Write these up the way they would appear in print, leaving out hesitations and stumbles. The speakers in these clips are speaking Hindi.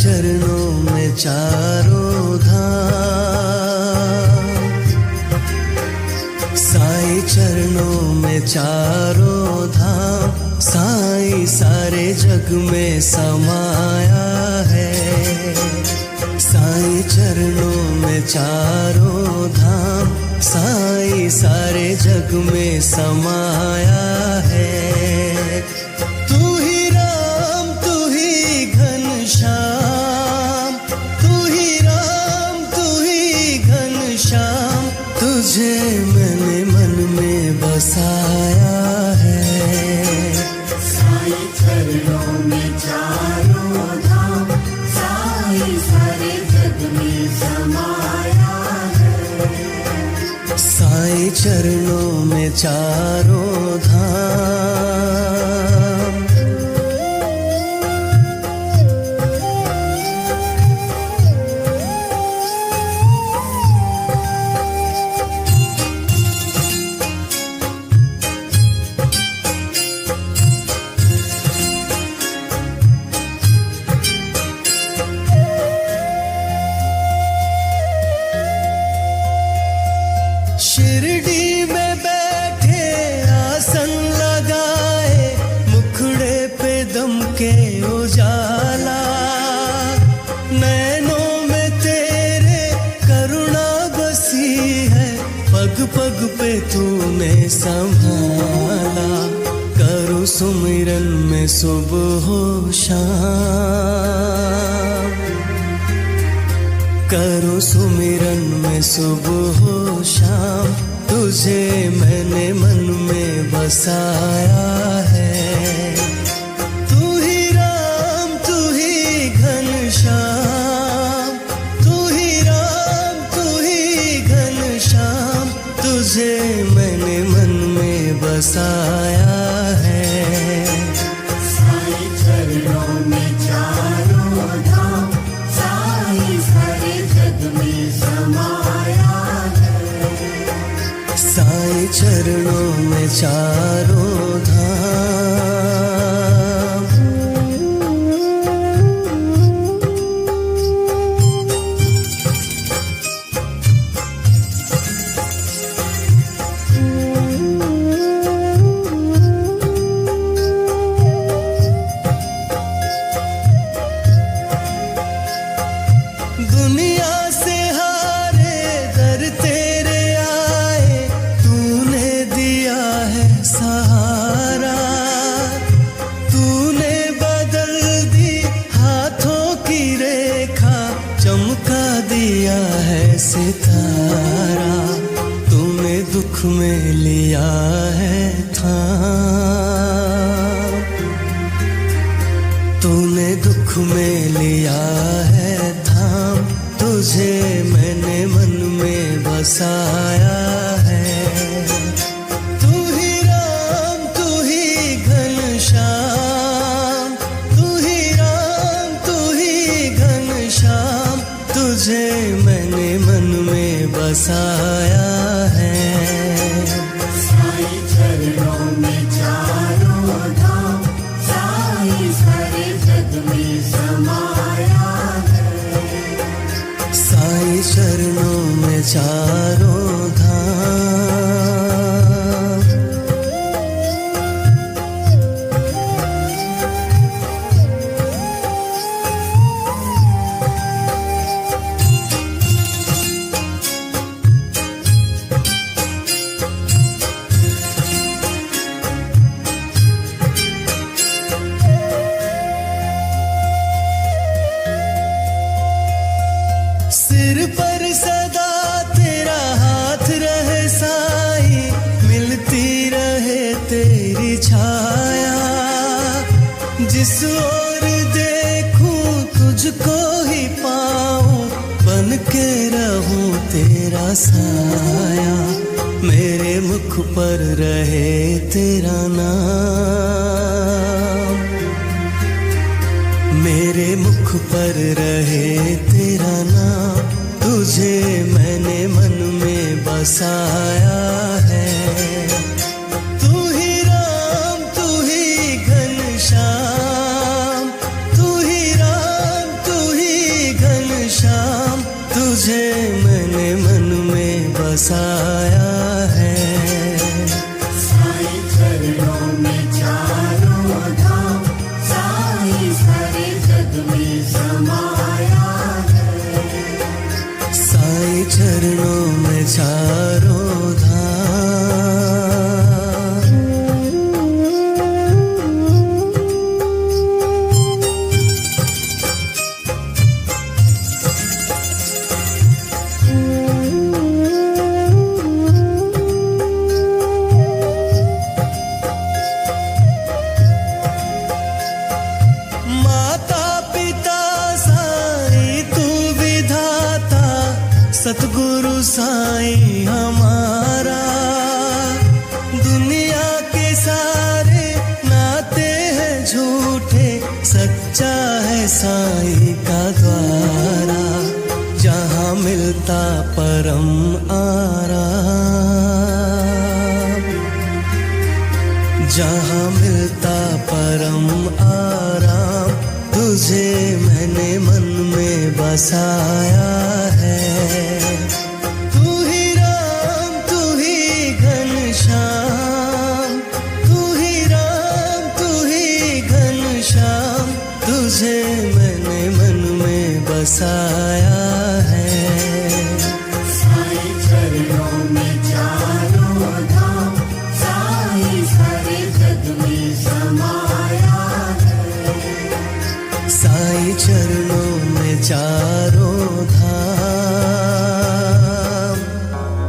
चरणों में चारों धाम, साईं चरणों में चारों धाम, साईं सारे जग में समाया है। साईं चरणों में चारों धाम, साईं सारे जग में समाया है। तू ही राम तू ही घनश्याम, तू ही राम तू ही घनश्याम, तुझे मैंने मन में बसाया है। साईं चरणों में चारों धाम, साईं सारे जग में समाया है। साईं चरणों में चारों धाम। शिरडी में बैठे आसन लगाए, मुखड़े पे दम के उजाला, नैनों में तेरे करुणा बसी है, पग पग पे तूने संभाला। करूं सुमिरन में सुबह हो शाम, करूं सुमिरन में सुबह हो शाम, तुझे मैंने मन में बसाया है। तू ही राम तू ही घनश्याम, तू ही राम तू ही घनश्याम, तुझे मैंने मन में बसाया है। साईं चरणों में चारों धाम, साईं सारे जग में समाया है। साईं चरणों में चारों धाम। दुनिया से हारे दर तेरे आए, तूने दिया है सहारा, तूने बदल दी हाथों की रेखा, चमका दिया है सितारा, तूने दुख में लिया है थाम, तूने दुख में लिया है थाम, तुझे मैंने मन में बसाया है। तू ही राम तू ही घनश्याम, तू ही राम तू ही घनश्याम, तुझे मैंने मन में बसाया है। साईं चरणों में चारों धाम, साईं सारे जग में समाया है। साईं चरणों में चारों धाम। सिर पर सदा तेरा हाथ रहे साईं, मिलती रहे तेरी छाया, जिस ओर देखूं तुझको ही पाऊं, बन के रहूं तेरा साया, मेरे मुख पर रहे तेरा नाम, मेरे मुख पर रहे तेरा नाम, तुझे मैंने मन में बसाया है। तू ही राम तू ही घनश्याम, तू ही राम तू ही तुझे मैंने मन में बसाया है। साईं चरणों में चारों धाम, साईं सारे जग में समाया है। साईं चरणों में चारों धाम। माता पिता साईं तू विधाता, सतगुरु साईं हमारा। दुनिया के सारे नाते हैं झूठे, सच्चा है साईं का द्वारा। जहाँ मिलता परम आराम, जहाँ मिलता परम आराम, तुझे मैंने मन में बसाया है। तू ही राम तू ही घनश्याम, तू ही राम तू ही घनश्याम, तुझे मैंने मन में बसाया है। साईं चरणों में चारों धाम, साईं सारे जग में समाया है। साईं चरणों में चारों धाम।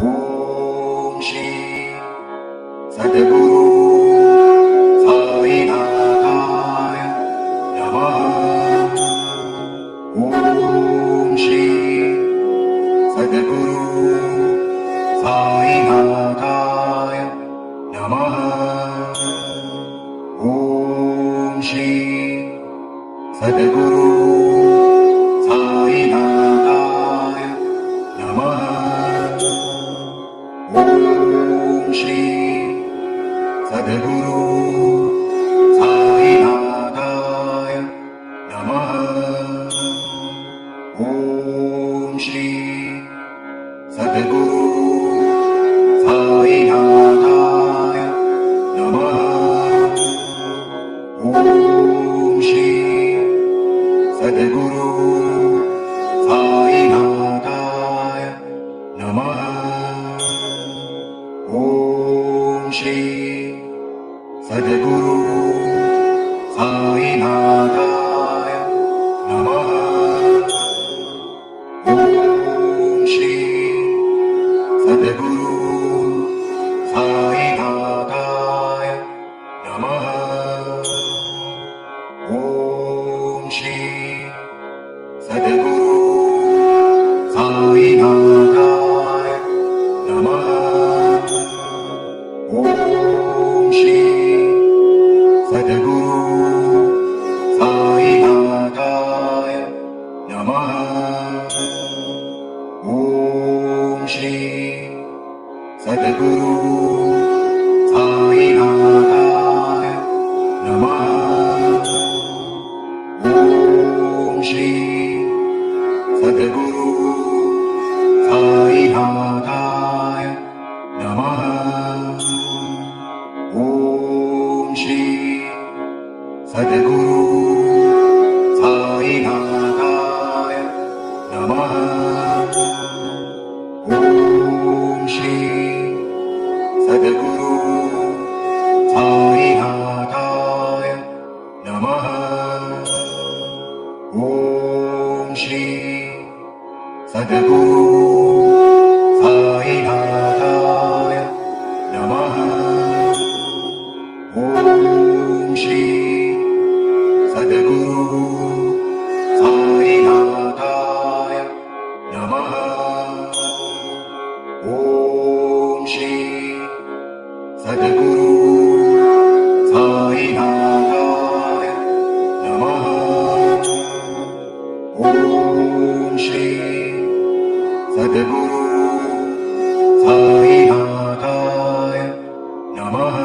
ओम श्री सद्गुरु साईनाथाय नमः। ओम श्री सद्गुरु साईनाथाय नमः। ओम श्री सद्गुरु साईनाथाय नमः। ओम श्री सद्गुरु साईनाथाय नमः। ओम श्री सद्गुरु साईनाथाय नमः। ओम श्री सद्गुरु साईनाथाय नमः। ओम श्री सद्गुरु साईनाथाय नमः। ओम श्री सद्गुरु साईनाथाय नमः। ओम श्री सद्गुरु साईनाथाय नमः। ओम श्री सद्गुरु साईनाथाय नमः। ओम श्री सद्गुरु साईनाथाय नमः। ओम श्री सद्गुरु साईनाथाय नमः। ओम श्री सद्गुरु साईनाथाय नमः। ओम श्री सद्गुरु साईनाथाय नमः। ओम श्री सद्गुरु साईनाथाय नमः। ओम श्री सद्गुरु साईनाथाय नमः। ओम श्री सद्गुरु साईनाथाय नमः। ओम श्री सद्गुरु साईनाथाय नमः।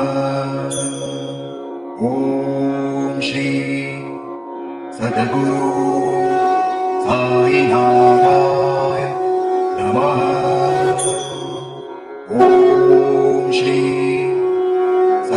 ओम श्री सद्गुरु साईनाथाय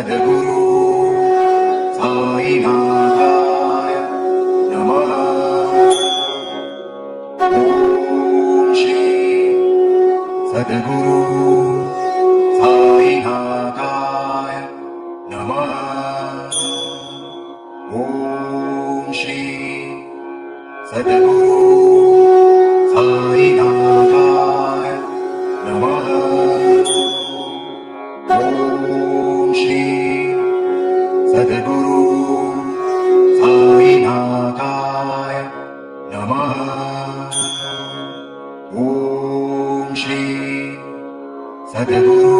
सद्गुरु साईनाथाय नमः। ॐ श्री सद्गुरु साईनाथाय नमः। ॐ श्री सद्गुरु साईनाथाय नमः। ॐ श्री सद्गुरु साईनाथाय नमः। ॐ श्री सद्गुरु